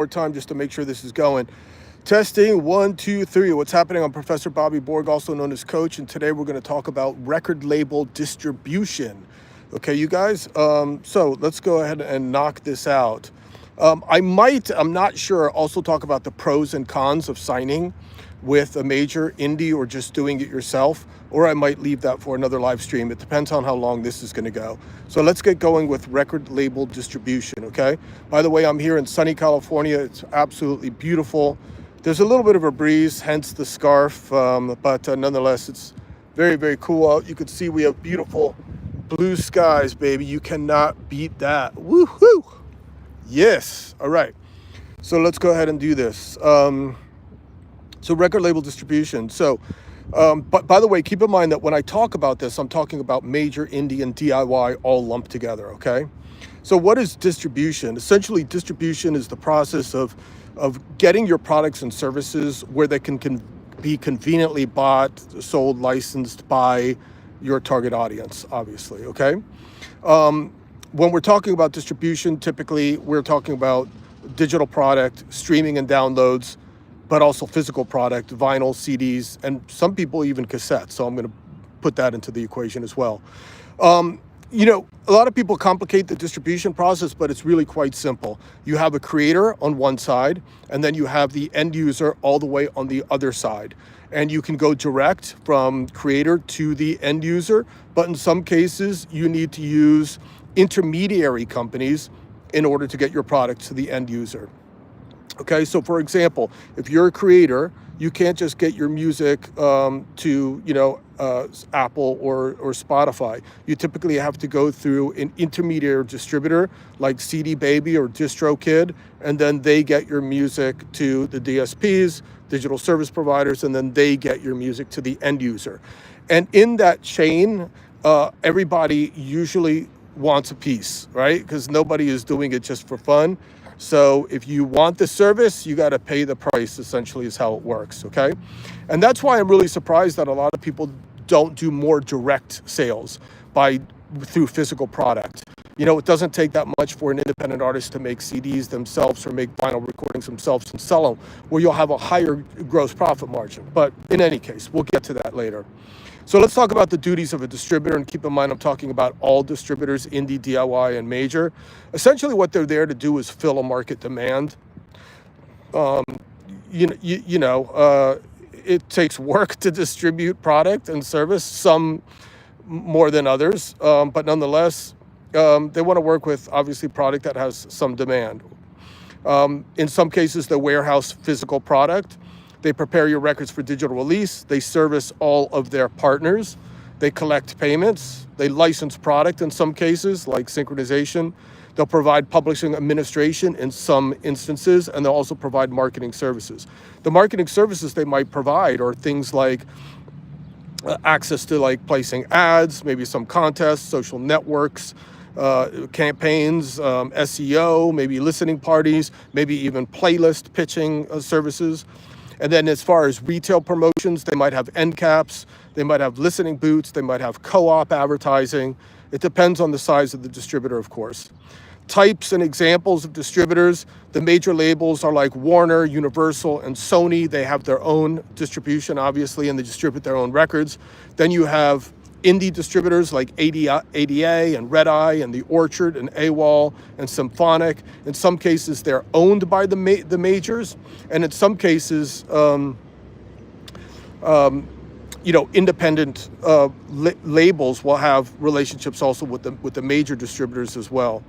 more time just to make sure this is going. Testing, 1, 2, 3. What's happening? I'm Professor Bobby Borg, also known as Coach, and today we're going to talk about record label distribution. Okay, you guys? So let's go ahead and knock this out. I'm not sure, also talk about the pros and cons of signing with a major indie or just doing it yourself, or I might leave that for another live stream. It depends on how long this is going to go. So let's get going with record label distribution, okay? By the way, I'm here in sunny California. It's absolutely beautiful. There's a little bit of a breeze, hence the scarf, but nonetheless, it's very, very cool out. You can see we have beautiful blue skies, baby. You cannot beat that. Woohoo! Yes. All right. So let's go ahead and do this. So record label distribution. So, but by the way, keep in mind that when I talk about this, I'm talking about major, indie, and DIY all lumped together, okay? So what is distribution? Essentially, distribution is the process of getting your products and services where they can be conveniently bought, sold, licensed by your target audience, obviously, okay? When we're talking about distribution, typically we're talking about digital product, streaming and downloads, but also physical product, vinyl, CDs, and some people even cassettes. So I'm going to put that into the equation as well. A lot of people complicate the distribution process, but it's really quite simple. You have a creator on one side, and then you have the end user all the way on the other side. And you can go direct from creator to the end user, but in some cases, you need to use intermediary companies in order to get your product to the end user. Okay, so for example, if you're a creator, you can't just get your music to Apple or Spotify. You typically have to go through an intermediary distributor like CD Baby or DistroKid, and then they get your music to the DSPs, digital service providers, and then they get your music to the end user. And in that chain, everybody usually wants a piece, right? Because nobody is doing it just for fun. So if you want the service, you got to pay the price, essentially, is how it works, okay? And that's why I'm really surprised that a lot of people don't do more direct sales through physical product. It doesn't take that much for an independent artist to make CDs themselves or make vinyl recordings themselves and sell them, where you'll have a higher gross profit margin. But in any case, we'll get to that later. So let's talk about the duties of a distributor, and keep in mind I'm talking about all distributors, indie, DIY, and major. Essentially what they're there to do is fill a market demand. It takes work to distribute product and service, some more than others, but nonetheless, they want to work with, obviously, product that has some demand. In some cases, they warehouse physical product. They prepare your records for digital release. They service all of their partners. They collect payments. They license product in some cases, like synchronization. They'll provide publishing administration in some instances, and they'll also provide marketing services. The marketing services they might provide are things like access to placing ads, maybe some contests, social networks, campaigns, SEO, maybe listening parties, maybe even playlist pitching services. And then as far as retail promotions, they might have end caps, they might have listening booths, they might have co-op advertising. It depends on the size of the distributor, of course. Types and examples of distributors: the major labels are like Warner, Universal, and Sony. They have their own distribution, obviously, and they distribute their own records. Then you have indie distributors like ADA and Red Eye and The Orchard and AWOL and Symphonic. In some cases, they're owned by the majors, and in some cases, independent labels will have relationships also with the major distributors as well.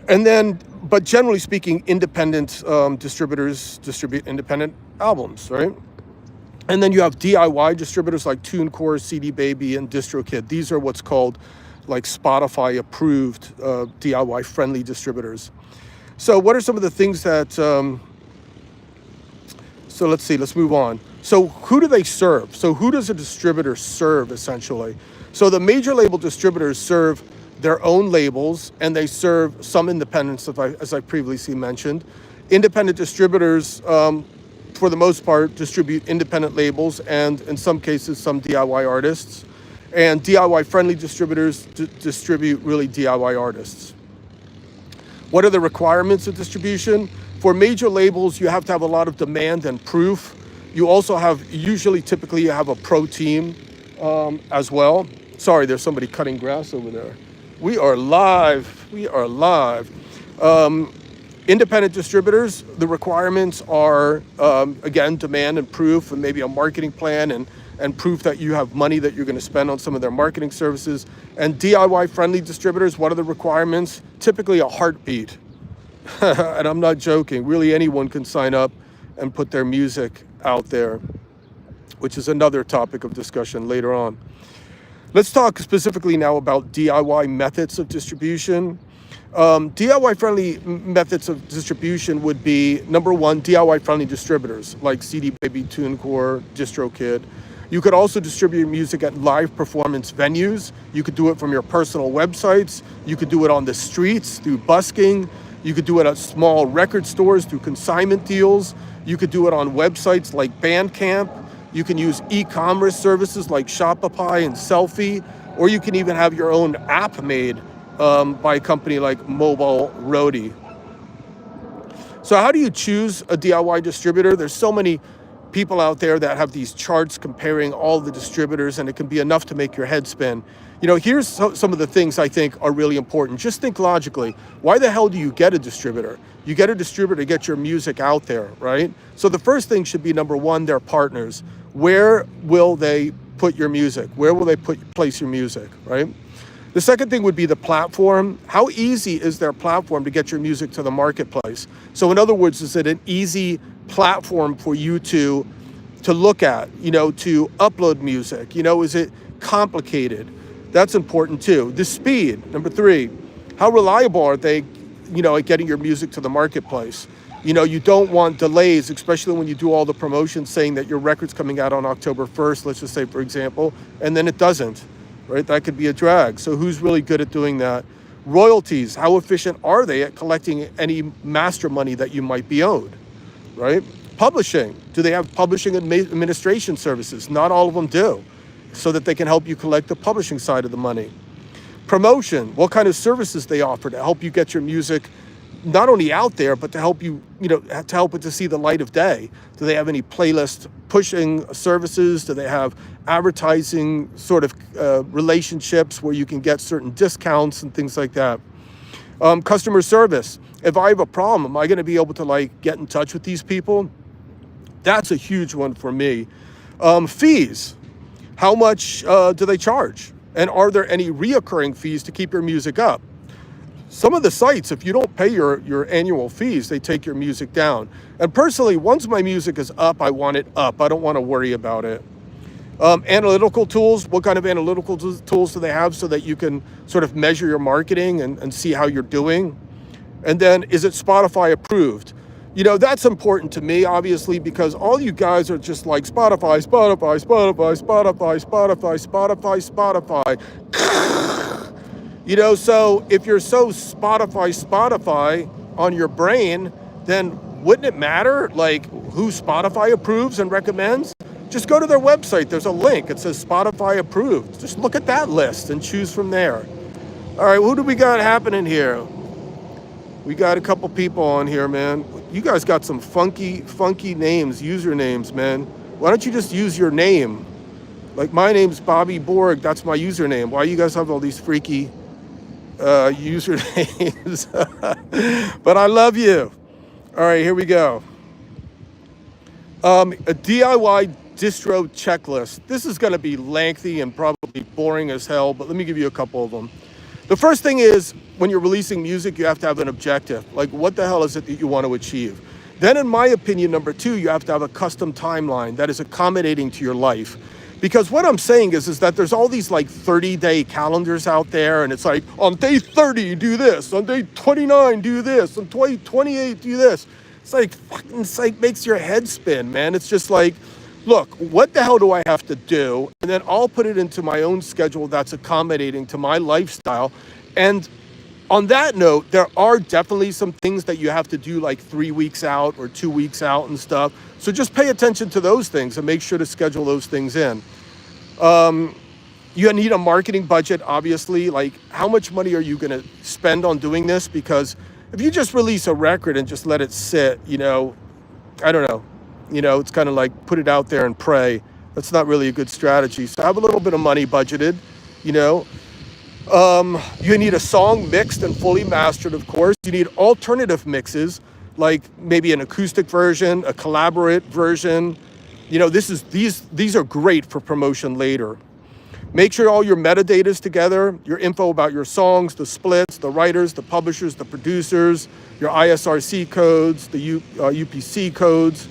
And then, but generally speaking, independent distributors distribute independent albums, right? And then you have DIY distributors like TuneCore, CD Baby, and DistroKid. These are what's called like Spotify approved DIY friendly distributors. So what are some of the things that, so let's move on. So who do they serve? So who does a distributor serve essentially? So the major label distributors serve their own labels, and they serve some independents, as I previously mentioned. Independent distributors, for the most part, distribute independent labels and, in some cases, some DIY artists. And DIY-friendly distributors distribute really DIY artists. What are the requirements of distribution? For major labels, you have to have a lot of demand and proof. You also have, typically you have a pro team as well. Sorry, there's somebody cutting grass over there. We are live. We are live. Independent distributors, the requirements are, again, demand and proof, and maybe a marketing plan and proof that you have money that you're going to spend on some of their marketing services. And DIY-friendly distributors, what are the requirements? Typically a heartbeat. And I'm not joking. Really, anyone can sign up and put their music out there, which is another topic of discussion later on. Let's talk specifically now about DIY methods of distribution. DIY-friendly methods of distribution would be, number one, DIY-friendly distributors like CD Baby, TuneCore, DistroKid. You could also distribute music at live performance venues. You could do it from your personal websites. You could do it on the streets through busking. You could do it at small record stores through consignment deals. You could do it on websites like Bandcamp. You can use e-commerce services like Shopify and Selfie, or you can even have your own app made by a company like Mobile Roadie. So how do you choose a DIY distributor? There's so many people out there that have these charts comparing all the distributors, and it can be enough to make your head spin. Here's some of the things I think are really important. Just think logically. Why the hell do you get a distributor? You get a distributor to get your music out there, right? So the first thing should be, number one, their partners. Where will they put your music? Where will they place your music, right? The second thing would be the platform. How easy is their platform to get your music to the marketplace? So in other words, is it an easy platform for you to look at, to upload music? Is it complicated? That's important too. The speed, number three. How reliable are they, at getting your music to the marketplace? You don't want delays, especially when you do all the promotions saying that your record's coming out on October 1st, let's just say, for example, and then it doesn't, right? That could be a drag. So who's really good at doing that? Royalties, how efficient are they at collecting any master money that you might be owed, right? Publishing, do they have publishing administration services? Not all of them do, so that they can help you collect the publishing side of the money. Promotion, what kind of services they offer to help you get your music not only out there, but to help you, to help it to see the light of day. Do they have any playlist pushing services? Do they have advertising sort of relationships where you can get certain discounts and things like that? Customer service. If I have a problem, am I going to be able to get in touch with these people? That's a huge one for me. Fees. How much do they charge? And are there any reoccurring fees to keep your music up? Some of the sites, if you don't pay your annual fees, they take your music down. And personally, once my music is up, I want it up. I don't want to worry about it. Analytical tools, what kind of analytical tools do they have so that you can sort of measure your marketing and see how you're doing? And then, is it Spotify approved? That's important to me, obviously, because all you guys are just like Spotify, Spotify, Spotify, Spotify, Spotify, Spotify, Spotify. So if you're so Spotify on your brain, then wouldn't it matter who Spotify approves and recommends? Just go to their website. There's a link. It says Spotify approved. Just look at that list and choose from there. All right, who do we got happening here? We got a couple people on here, man. You guys got some funky names, usernames, man. Why don't you just use your name? My name's Bobby Borg. That's my username. Why you guys have all these freaky usernames? But I love you. All right, here we go. A DIY distro checklist. This is going to be lengthy and probably boring as hell, but let me give you a couple of them. The first thing is, when you're releasing music, you have to have an objective. What the hell is it that you want to achieve? Then, in my opinion, number two, you have to have a custom timeline that is accommodating to your life. Because what I'm saying is that there's all these 30-day calendars out there, and it's on day 30, do this. On day 29, do this. On 28, do this. It's makes your head spin, man. It's just look, what the hell do I have to do? And then I'll put it into my own schedule that's accommodating to my lifestyle. And on that note, there are definitely some things that you have to do 3 weeks out or 2 weeks out and stuff. So just pay attention to those things and make sure to schedule those things in. You need a marketing budget, obviously. How much money are you going to spend on doing this? Because If you just release a record and just let it sit, I don't know. It's kind of like put it out there and pray. That's not really a good strategy. So have a little bit of money budgeted, you know. You need a song mixed and fully mastered, of course. You need alternative mixes, like maybe an acoustic version, a collaborate version. These are great for promotion later. Make sure all your metadata is together, your info about your songs, the splits, the writers, the publishers, the producers, your ISRC codes, the UPC codes.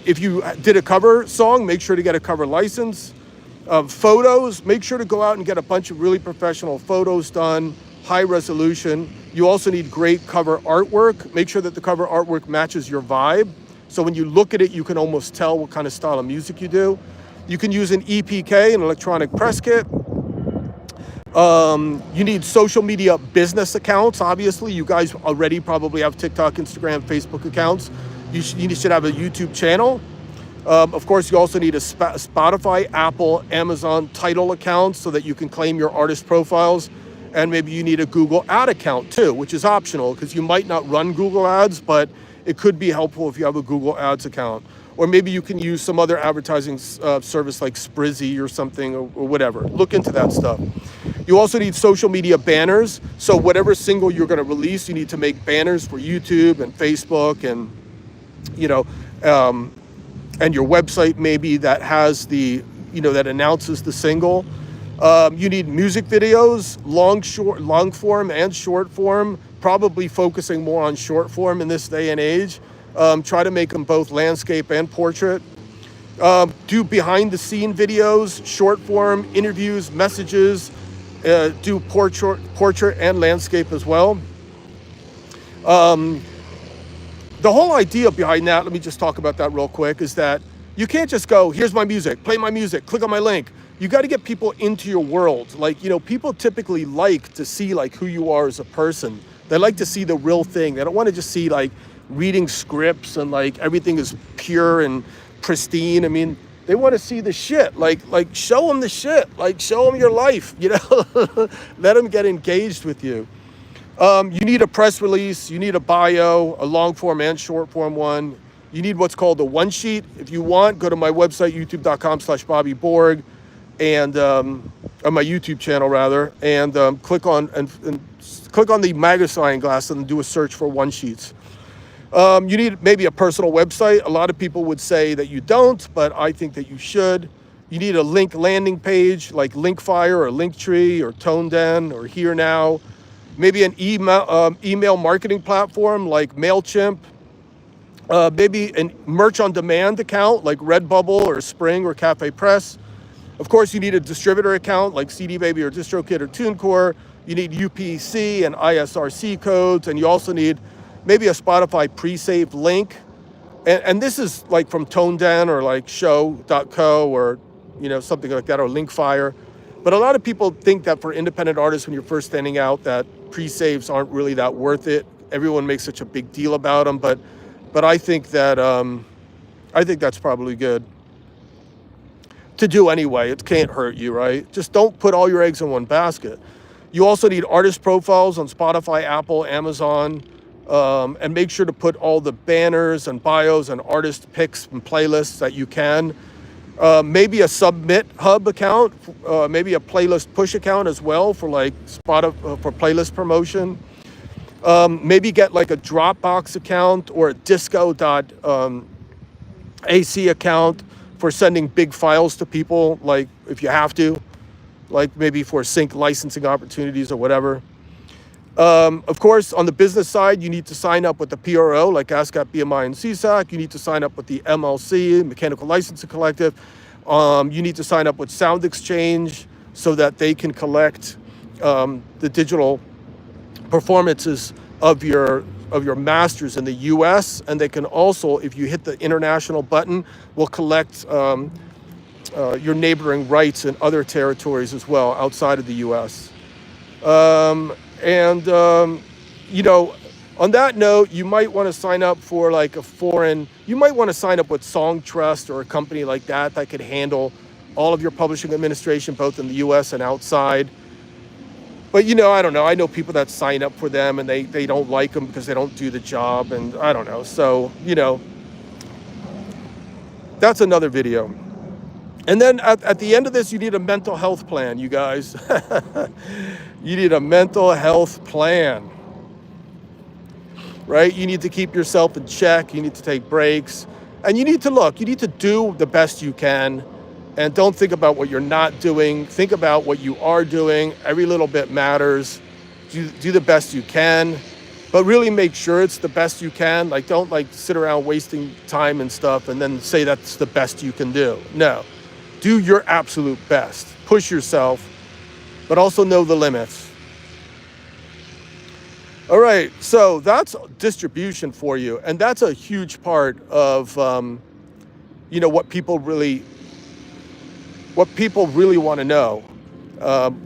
If you did a cover song, make sure to get a cover license. Photos, make sure to go out and get a bunch of really professional photos done, high resolution. You also need great cover artwork. Make sure that the cover artwork matches your vibe. So when you look at it, you can almost tell what kind of style of music you do. You can use an EPK, an electronic press kit. You need social media business accounts. Obviously, you guys already probably have TikTok, Instagram, Facebook accounts. You should have a YouTube channel. Of course, you also need a Spotify, Apple, Amazon Tidal account so that you can claim your artist profiles. And maybe you need a Google ad account too, which is optional because you might not run Google ads, but it could be helpful if you have a Google ads account. Or maybe you can use some other advertising service like Sprizzy or something or whatever. Look into that stuff. You also need social media banners. So whatever single you're going to release, you need to make banners for YouTube and Facebook and, and your website maybe that has that announces the single. You need music videos, long form and short form, probably focusing more on short form in this day and age. Try to make them both landscape and portrait. Do behind the scene videos, short form, interviews, messages, do portrait and landscape as well. The whole idea behind that, let me just talk about that real quick, is that you can't just go, here's my music, play my music, click on my link. You got to get people into your world. People typically like to see who you are as a person. They like to see the real thing. They don't want to just see reading scripts and everything is pure and pristine. I mean, they want to see the shit. Show them the shit. Show them your life. Let them get engaged with you. You need a press release. You need a bio, a long form and short form one. You need what's called a one sheet. If you want, go to my website, youtube.com/Bobby Borg, and on my YouTube channel rather, and click on the magnifying glass and do a search for one sheets. You need maybe a personal website. A lot of people would say that you don't, but I think that you should. You need a link landing page like Linkfire or Linktree or ToneDen or Here Now. Maybe an email marketing platform like MailChimp. Maybe a merch on demand account like Redbubble or Spring or Cafe Press. Of course, you need a distributor account like CD Baby or DistroKid or TuneCore. You need UPC and ISRC codes, and you also need maybe a Spotify pre-saved link. And this is from ToneDen or show.co or something like that, or Linkfire. But a lot of people think that for independent artists, when you're first standing out, that pre-saves aren't really that worth it. Everyone makes such a big deal about them, but I think that I think that's probably good to do anyway. It can't hurt you, right? Just don't put all your eggs in one basket. You also need artist profiles on Spotify, Apple, Amazon, and make sure to put all the banners and bios and artist picks and playlists that you can. Maybe a Submit Hub account, maybe a playlist push account as well for Spotify for playlist promotion. Maybe get a Dropbox account or a disco.ac account for sending big files to people, if you have to, maybe for sync licensing opportunities or whatever. Of course, on the business side, you need to sign up with the PRO, like ASCAP, BMI, and CSAC. You need to sign up with the MLC, Mechanical Licensing Collective. You need to sign up with Sound Exchange so that they can collect the digital performances of your masters in the U.S. And they can also, if you hit the international button, will collect your neighboring rights in other territories as well outside of the U.S. On that note, you might want to sign up for you might want to sign up with Song Trust or a company like that could handle all of your publishing administration, both in the US and outside. But you know, I don't know. I know people that sign up for them and they don't like them because they don't do the job, and I don't know. So you know, that's another video. And then at the end of this, you need a mental health plan, you guys. You need a mental health plan, right? You need to keep yourself in check. You need to take breaks. And you need to look, you need to do the best you can. And don't think about what you're not doing. Think about what you are doing. Every little bit matters. Do the best you can. But really make sure it's the best you can. Like, don't like sit around wasting time and stuff and then say that's the best you can do. No. Do your absolute best. Push yourself, but also know the limits. All right, so that's distribution for you, and that's a huge part of you know, what people really want to know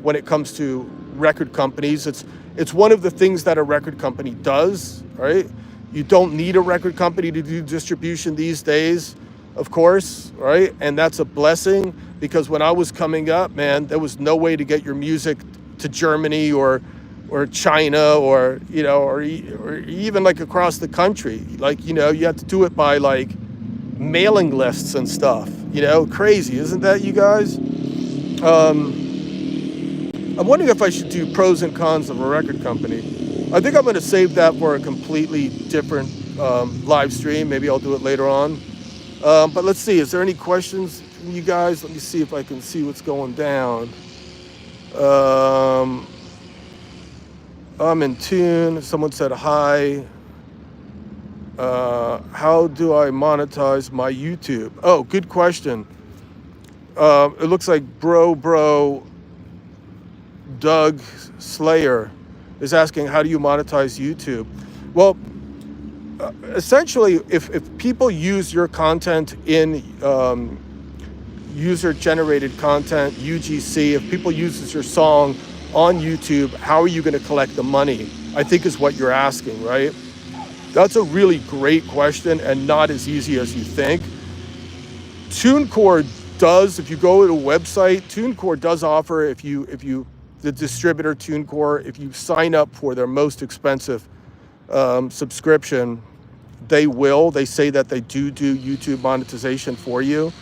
when it comes to record companies. It's one of the things that a record company does, right? You don't need a record company to do distribution these days, of course, right? And that's a blessing, because when I was coming up, man, there was no way to get your music to Germany or China or, you know, or even like across the country. Like, you know, you have to do it by like mailing lists and stuff, you know, crazy, isn't that, you guys? I'm wondering if I should do pros and cons of a record company. I think I'm going to save that for a completely different live stream. Maybe I'll do it later on. But let's see, is there any questions from you guys? Let me see if I can see what's going down. I'm in tune. Someone said hi. How do I monetize my YouTube? Oh, good question. It looks like bro Doug Slayer is asking, how do you monetize YouTube? Well, essentially, if people use your content in user-generated content, UGC, if people uses your song on YouTube, how are you going to collect the money? I think is what you're asking, right? That's a really great question and not as easy as you think. TuneCore does, if you go to a website, TuneCore does offer, if you the distributor TuneCore, if you sign up for their most expensive subscription, they say that they do YouTube monetization for you.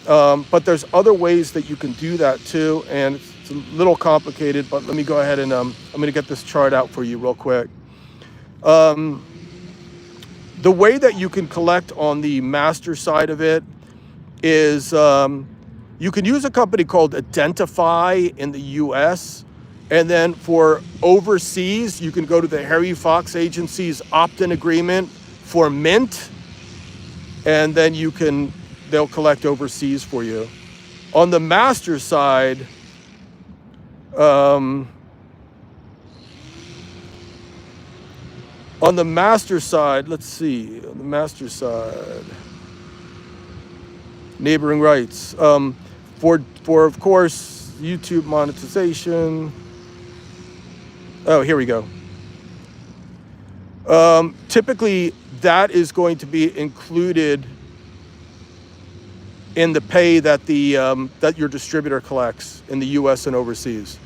But there's other ways that you can do that too, and it's a little complicated, but let me go ahead and I'm going to get this chart out for you real quick. The way that you can collect on the master side of it is you can use a company called Identify in the US, and then for overseas, you can go to the Harry Fox Agency's opt-in agreement for Mint, and then they'll collect overseas for you. On the master side, let's see, on the master side, neighboring rights, for of course, YouTube monetization. Oh, here we go. Typically, that is going to be included in the pay that that your distributor collects in the US and overseas.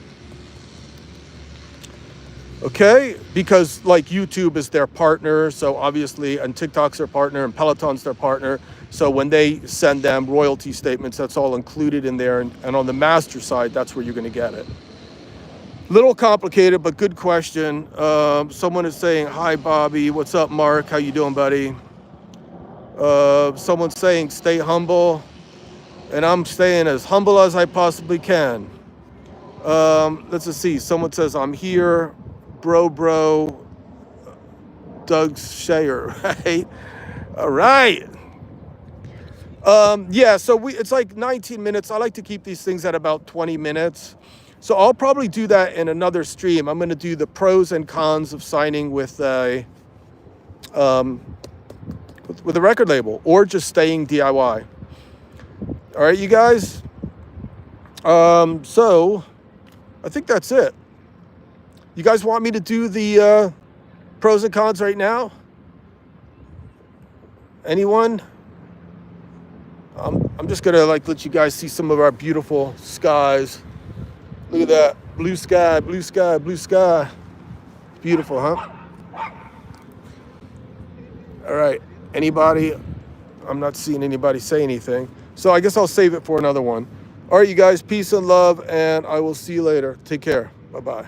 Okay, because like YouTube is their partner, so obviously, and TikTok's their partner, and Peloton's their partner. So when they send them royalty statements, that's all included in there. And on the master side, that's where you're going to get it. Little complicated, but good question. Someone is saying, hi, Bobby. What's up, Mark? How you doing, buddy? Someone's saying, stay humble. And I'm staying as humble as I possibly can. Let's just see. Someone says, I'm here. Bro, Doug Shayer, right? All right. Yeah, so it's like 19 minutes. I like to keep these things at about 20 minutes. So I'll probably do that in another stream. I'm going to do the pros and cons of signing with a record label or just staying DIY. All right, you guys. So I think that's it. You guys want me to do the pros and cons right now? Anyone? I'm just gonna like let you guys see some of our beautiful skies. Look at that. Blue sky, blue sky, blue sky. Beautiful, huh? All right. Anybody? I'm not seeing anybody say anything. So I guess I'll save it for another one. All right, you guys, peace and love, and I will see you later. Take care. Bye-bye.